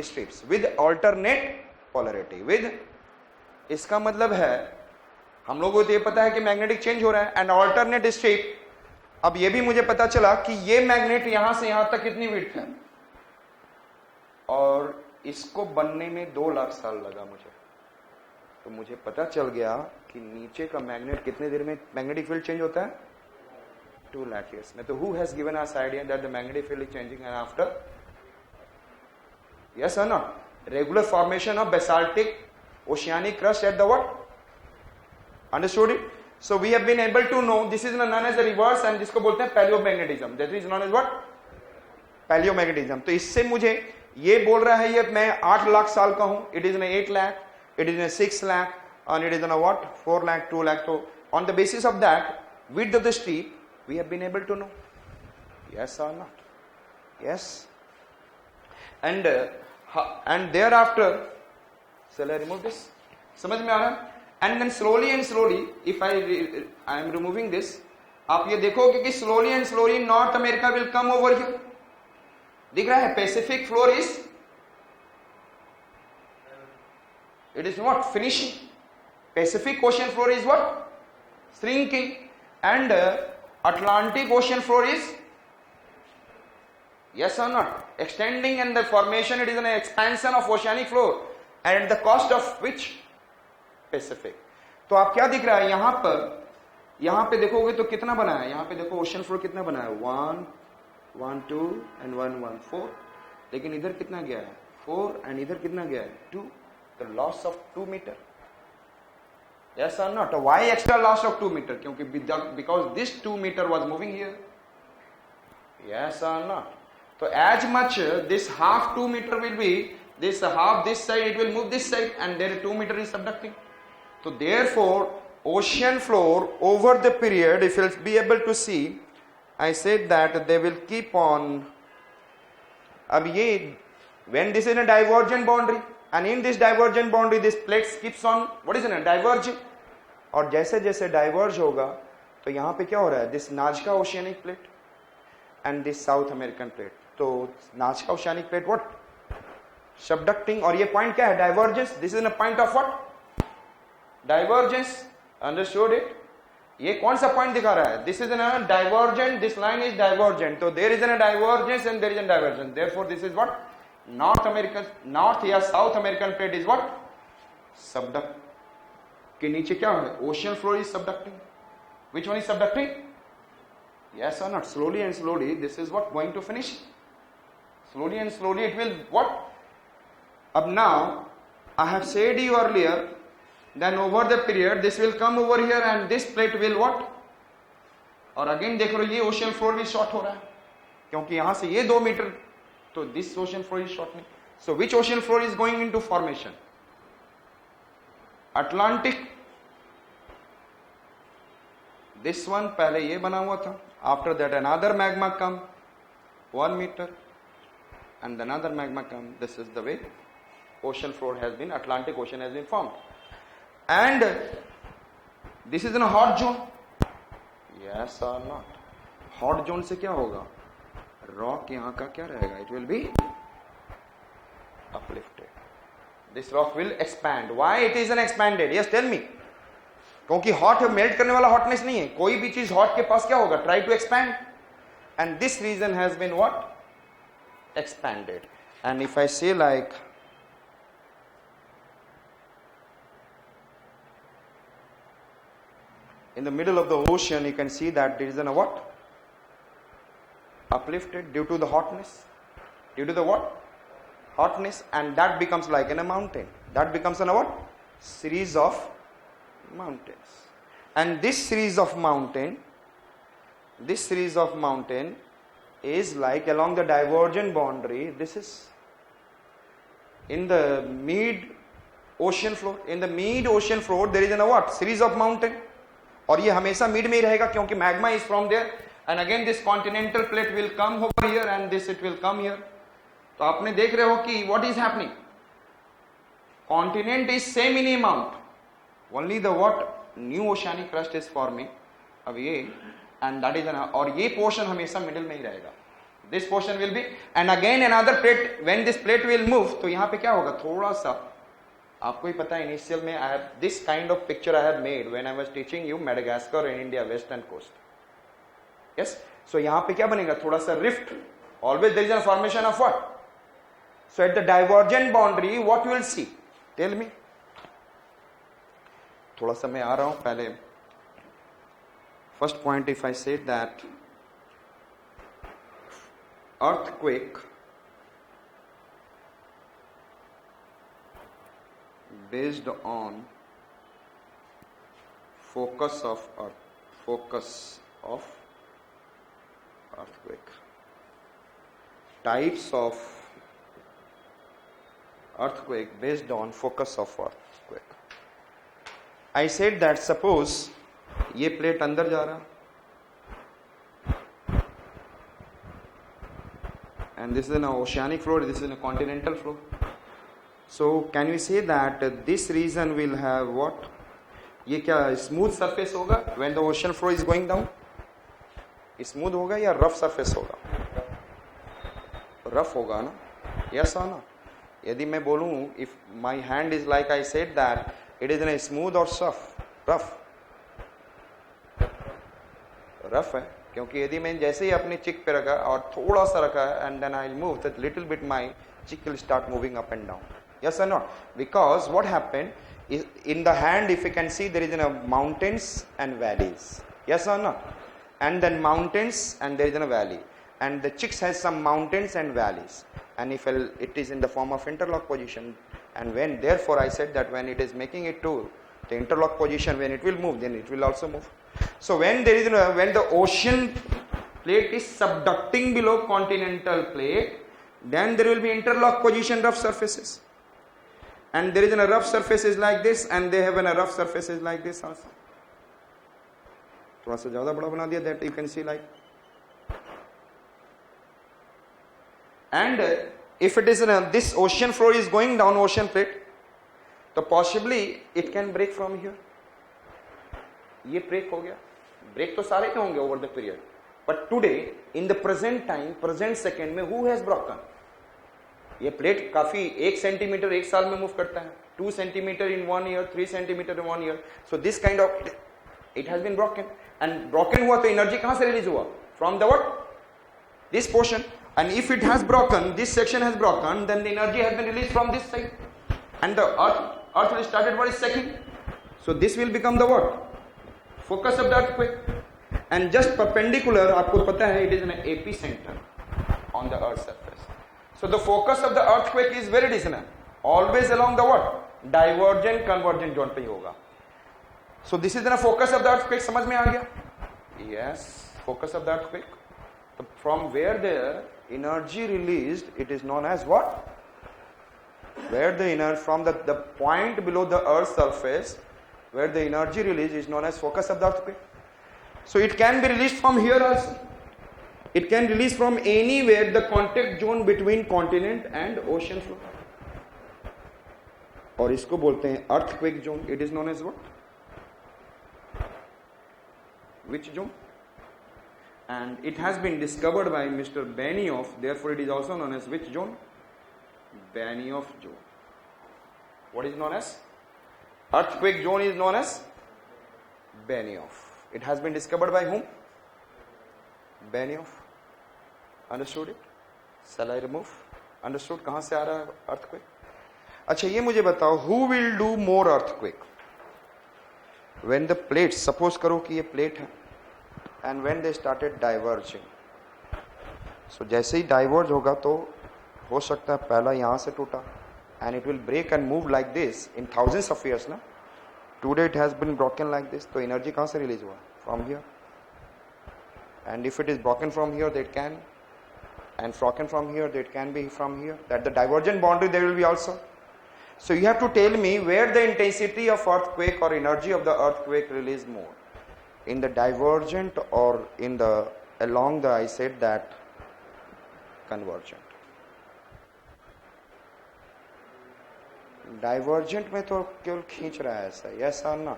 Strips with alternate polarity. With, इसका मतलब है हम लोगों को तो ये पता है कि मैग्नेटिक चेंज हो रहा है, एंड ऑल्टरनेट स्ट्रिप। अब ये भी मुझे पता चला कि ये मैग्नेट यहां से यहां तक कितनी विड्थ है, और इसको बनने में 2 लाख साल लगा मुझे। तो मुझे पता चल गया कि नीचे का मैग्नेट कितने देर में मैग्नेटिक फील्ड चेंज होता है, 2 लाख ईयर्स में। तो who has given us idea that the magnetic field is changing and after, yes or not, regular formation of basaltic oceanic crust at the what, understood it? So we have been able to know this is known as the reverse, and जिसको बोलते हैं palaeomagnetism, that is known as what, palaeomagnetism. तो इससे मुझे ये बोल रहा है, ये मैं 8 लाख साल का हूं, it is in 8 lakh, it is in 6 lakh, and it is in a what, 4 lakh, 2 lakh। तो on the basis of that width of the strip we have been able to know, yes or not, yes, and thereafter, shall I remove this? समझ में आ रहा है? And then slowly and slowly, if I am removing this, आप ये देखोगे कि slowly and slowly North America will come over here. दिख रहा है? Pacific floor is, it is what, finishing. Pacific ocean floor is what, shrinking, and Atlantic ocean floor is, yes or not, extending, and the formation, it is an expansion of oceanic floor, and at the cost of which, Pacific। तो आप क्या दिख रहा है यहां पे देखोगे तो कितना बना है, यहां पे देखो ओशन फ्लोर कितना बना है, 1 1 2 and 1 1 4, लेकिन इधर कितना गया है, 4, एंड इधर कितना गया है, 2, the loss of 2 meter, yes or not? Why extra loss of 2 meter? क्योंकि because this 2 meter was moving here, yes or not? So as much this half 2 meter will be, this half this side, it will move this side, and there 2 meter is subducting. So therefore ocean floor over the period, if you'll be able to see, I said that they will keep on, अब ये when this is a divergent boundary, and in this divergent boundary this plate keeps on, what is it, diverging, और जैसे जैसे diverge होगा तो यहाँ पे क्या हो रहा है, this Nazca oceanic plate and this South American plate, तो Nazca oceanic plate what, subducting, और ये point क्या है, divergence, this is a point of what, divergence, understood it? ये कौन सा point दिखा रहा है, this is a divergent, this line is divergent, तो there is a divergence and there is a divergence, therefore this is what, North American, North या South American plate is what, subduct, के नीचे क्या है, ocean floor is subducting, which one is subducting, yes or not? Slowly and slowly this is what going to finish, slowly and slowly it will what, अब now I have said you earlier, then over the period this will come over here and this plate will what, और again देख लो ये ocean floor भी short हो रहा है क्योंकि यहां से ये 2 मीटर, तो this ocean floor is shortening, so which ocean floor is going into formation, Atlantic, this one पहले ये बना हुआ था, after that another magma come 1 metre and another magma come, this is the way ocean floor has been, Atlantic Ocean has been formed, and this is in a hot zone, yes or not? Hot zone से क्या होगा, rock यहाँ का क्या रहेगा, it will be uplifted, this rock will expand, why it is an expanded, yes tell me, क्योंकि hot melt करने वाला हॉटनेस नहीं है, कोई भी चीज हॉट के पास क्या होगा, try to expand, and this region has been what, expanded, and if I say like in the middle of the ocean, you can see that there is a what, uplifted due to the hotness, due to the what, hotness, and that becomes like in a mountain, that becomes a what, series of mountains, and this series of mountain is like along the divergent boundary, this is in the mid ocean floor, in the mid ocean floor there is a what, series of mountain, और ये हमेशा mid में ही रहेगा क्योंकि magma is from there, and again this continental plate will come over here and this it will come here, तो आपने देख रहे हो कि what is happening, continent is same in amount, only the what new oceanic crust is forming, अब ये and that is, और ये पोर्शन हमेशा मिडिल में ही रहेगा, This portion will be, and again another plate, when this plate will move, तो यहाँ पे क्या होगा, थोड़ा सा आपको ही पता है इनिशियल में I have this kind of picture I have made when I was teaching you Madagascar in India western coast. Yes, so यहाँ पे क्या बनेगा, थोड़ा सा rift. Always there is a formation of what? So at the divergent boundary, what you will see? Tell me. थोड़ा सा मैं आ रहा हूँ पहले. First point, if I say that earthquake based on focus of earthquake, types of earthquake based on focus of earthquake. I said that suppose ये plate अंदर जा रहा, and this is an oceanic floor, this is a continental floor. So can we say that this region will have what? ये क्या smooth surface होगा when the ocean floor is going down? Smooth होगा या rough surface होगा? Rough होगा ना? Yes or no? यदि मैं बोलूँ if my hand is like I said that it is in a smooth or soft? Rough. Rough है, क्योंकि यदि मैं जैसे ही अपनी चिक पे रखा और थोड़ा सा रखा and then I will move that little bit my cheek will start moving up and down. Yes or not? Because what happened is in the hand, if you can see, there is mountains and valleys. Yes or not? And then mountains and there is a valley. And the chicks has some mountains and valleys. And if it is in the form of interlock position, and when therefore I said that when it is making it to the interlock position, when it will move, then it will also move. So when there is when the ocean plate is subducting below continental plate, then there will be interlock position rough surfaces. And there is a rough surfaces like this, and they have a rough surfaces like this also. थोड़ा सा ज़्यादा बड़ा बना दिया, that you can see like. And if it is this ocean floor is going down ocean plate, so possibly it can break from here. ये break हो गया. Break तो सारे के होंगे over the period. But today, in the present time, present second में who has broken? ये plate काफी 1 सेंटीमीटर एक साल में मूव करता है, 2 centimetre in 1 year, 3 centimetre in 1 year. So this kind of it has been broken, and broken हुआ तो एनर्जी कहां से रिलीज हुआ? From the what? This portion. And if it has broken, this section has broken, then the energy has been released from this side, and the earth will start at what is second. So this will become the what? Focus of the earthquake. And just perpendicular, आपको पता है, it is an epicenter on the earth's surface. So the focus of the earthquake is where it is ना? Always along the what? Divergent convergent zone पे ही होगा. So this is the focus of the earthquake. समझ में आ गया? Yes, focus of the earthquake. So from where the energy released, it is known as what? Where the energy from the point below the earth's surface, where the energy released is known as focus of the earthquake. So it can be released from here also. It can release from anywhere the contact zone between continent and ocean floor. और इसको बोलते हैं earthquake zone. It is known as what? Which zone? And it has been discovered by Mr. Benioff. Therefore, it is also known as which zone? Benioff zone. What is known as? Earthquake zone is known as Benioff. It has been discovered by whom? Benioff. Understood it? Shall I remove? Understood? कहाँ से आ रहा है earthquake? अच्छा ये मुझे बताओ, who will do more earthquake? When the plates, suppose करो कि ये plate है, and when they started diverging. So जैसे ही diverge होगा तो हो सकता है पहला यहाँ से टूटा, and it will break and move like this in thousands of years ना. Today it has been broken like this, तो energy कहाँ से release हुआ? From here. And if it is broken from here, that can, and broken from here, that can be from here. That the divergent boundary there will be also. So you have to tell me where the intensity of earthquake or energy of the earthquake release more, in the divergent or in the along the, I said that, convergent. Divergent में तो केवल खींच रहा है ऐसा, yes or not?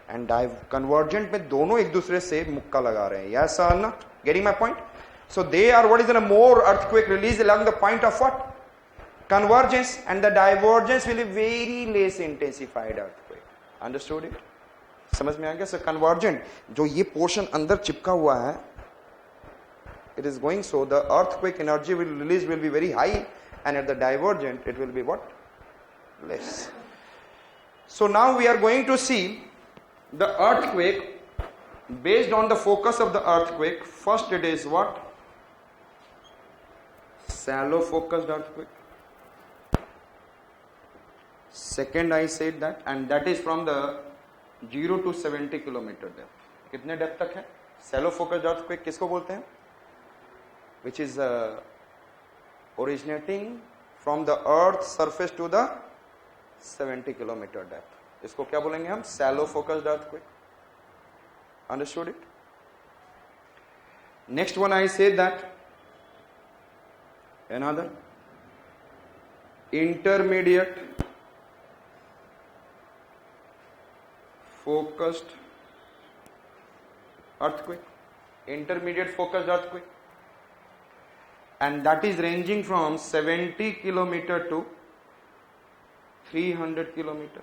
And convergent में दोनों एक दूसरे से मुक्का लगा रहे हैं, yes or not? Getting my point? So they are what is in a more earthquake release along the point of what? Convergence, and the divergence will be very less intensified earthquake. Understood it? समझ में आ गया? So convergent, जो ये portion अंदर चिपका हुआ है, it is going so the earthquake energy will release will be very high, and at the divergent it will be what? Less. So now we are going to see the earthquake based on the focus of the earthquake. First it is what? Shallow focused earthquake. Second I said that, and that is from the 0 to 70 kilometer depth. कितने depth तक है? Shallow focused earthquake किसको बोलते हैं? Which is originating from the earth surface to the 70 kilometer depth. इसको क्या बोलेंगे हम? Shallow focused earthquake. Understood it? Next one I said that another intermediate focused earthquake, intermediate focused earthquake, and that is ranging from 70 kilometer to 300 kilometer.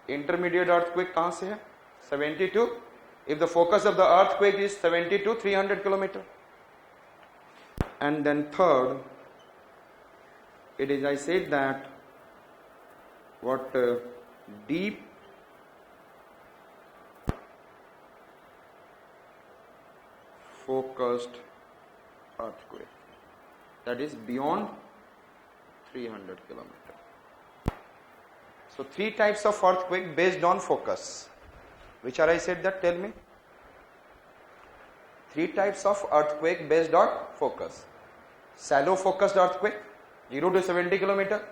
Intermediate earthquake कहां से है? 70 to, if the focus of the earthquake is 70 to 300 kilometer. And then third, it is, I said that what deep focused earthquake, that is beyond 300 kilometer. So three types of earthquake based on focus. Which are, I said that? Tell me. Three types of earthquake based on focus. Shallow focused earthquake, 0 to 70 kilometer.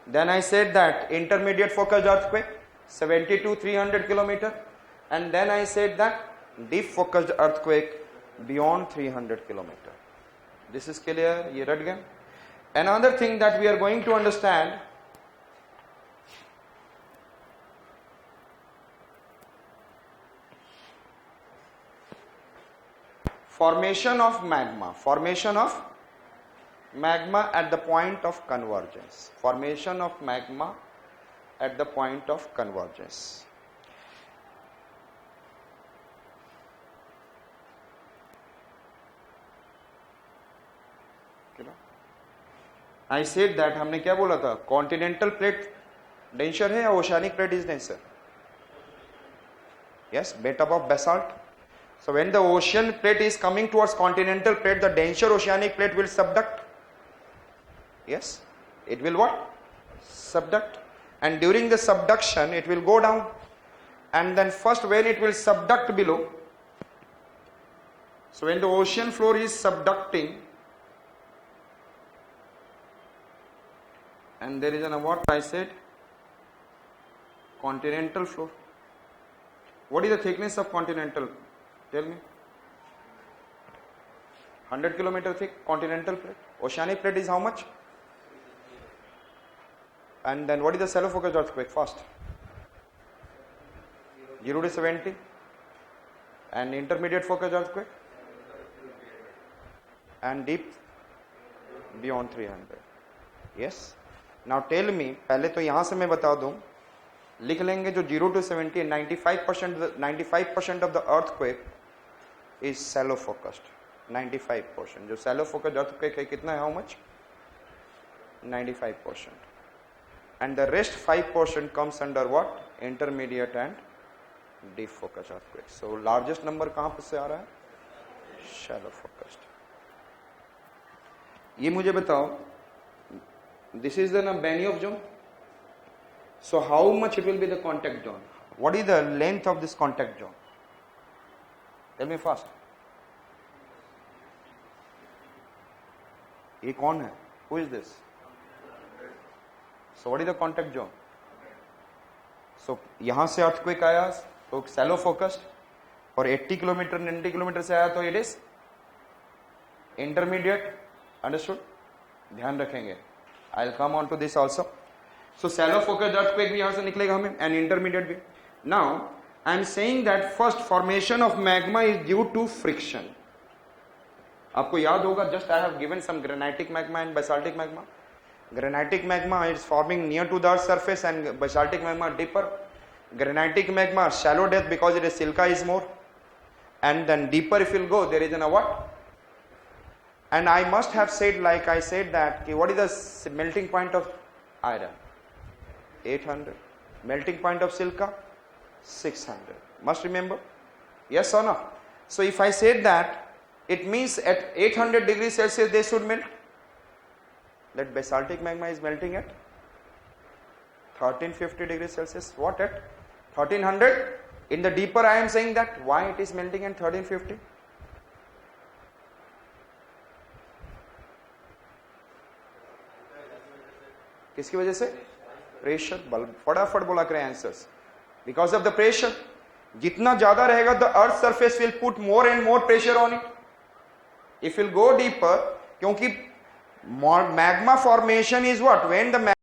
Then I said that intermediate focused earthquake, 70 to 300 kilometer. And then I said that deep focused earthquake beyond 300 kilometer. This is clear? Ye rad gaya? Another thing that we are going to understand, formation of magma. Formation of magma at the point of convergence. Formation of magma at the point of convergence. I said that हमने क्या बोला था? Continental plate denser है या oceanic plate is denser? Yes, bed of basalt. So when the ocean plate is coming towards continental plate, the denser oceanic plate will subduct. Yes, it will what? Subduct. And during the subduction, it will go down. And then first when it will subduct below, so when the ocean floor is subducting, and there is an what I said? Continental floor. What is the thickness of continental? Tell me. 100 kilometer thick continental plate. Oceanic plate is how much? And then what is the shallow focused earthquake? First, 0 to 70. And intermediate focused earthquake? And deep beyond 300. Yes. Now tell me, पहले तो यहाँ से मैं बता दूँ, लिख लेंगे जो 0 to 70, 95% of the earthquake is shallow focused. 95%. जो shallow focused earthquake है कितना है? How much? 95%. And the rest 5% comes under what? Intermediate and deep focused earthquake. So largest number कहाँ पे से आ रहा है? Shallow focused. ये मुझे बताओ, this is the Benioff zone. So how much it will be the contact zone? What is the length of this contact zone? Tell me first. ये कौन है? Who is this? So what is the contact zone? So यहाँ से earthquake आया तो shallow focused, और 80 kilometre 90 kilometre से आया तो it is intermediate. Understood? ध्यान रखेंगे. I'll come on to this also. So shallow focused earthquake भी यहाँ से निकलेगा हमें, and intermediate भी. Now I am saying that first formation of magma is due to friction. आपको याद होगा, just I have given some granitic magma and basaltic magma. Granitic magma is forming near to the earth's surface and basaltic magma deeper. Granitic magma shallow depth because it is silica is more, and then deeper if you go there is a what? And I must have said, like I said that what is the melting point of iron? 800. Melting point of silica? 600. Must remember? Yes or no? So if I said that, it means at 800 degrees Celsius they should melt. That basaltic magma is melting at 1350 degrees Celsius. What at 1300? In the deeper I am saying that. Why it is melting at 1350? किसकी वजह से? Pressure. फटाफट बोला करें answers. Because of the pressure. जितना ज्यादा रहेगा the earth surface will put more and more pressure on it. If you go deeper, क्योंकि magma formation is what? When the